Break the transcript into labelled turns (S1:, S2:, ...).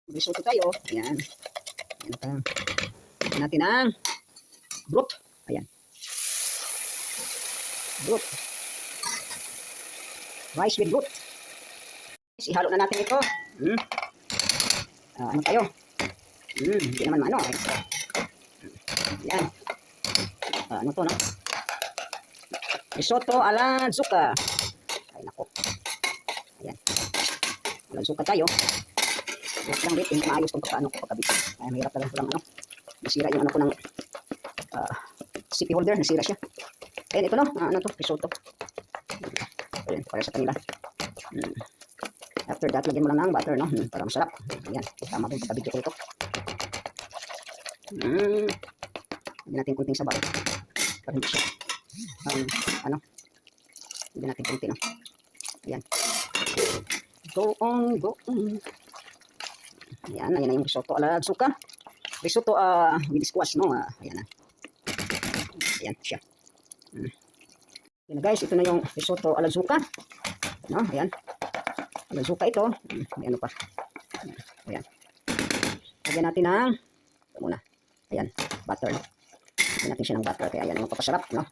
S1: Risotto tayo. Ayan. Ayan pa. Ayan natin ang broth. Ayan. Broth. Rice with broth. Ihalo na natin ito. Ano tayo? Hindi naman maano. Ayan. Ano to, no? Risotto ala zucca. Ay, nako. Ayan. Ala zucca tayo. Wait lang, wait. Hindi maayos kung paano ko pagkabit. Ay, mahirap talaga lang, ano. Nasira yung ano ko ng CP holder. Nasira siya. Ayan, ito, no? Ano to? Risotto. Ayan, para sa kanila. After that, lagyan mo lang ng butter, no? Para masarap. Ayan. Tama din pagkabit ko ito. Lagyan natin kunting sabaw. Para hindi siya. Ano? Lagyan natin kunti, no? Ayan. Go on, go on. Ayan, ayan na yung risotto ala zucca. Risotto with squash, no? Ayan na. Ayan siya. Ayan na guys, ito na yung risotto ala zucca. No? Ayan. Ala zucca ito. May ano pa. Ayan. Lagyan natin ng ito muna. Ayan, butter. Lagyan natin siya ng butter. Kaya ayan ang magpapasarap, no?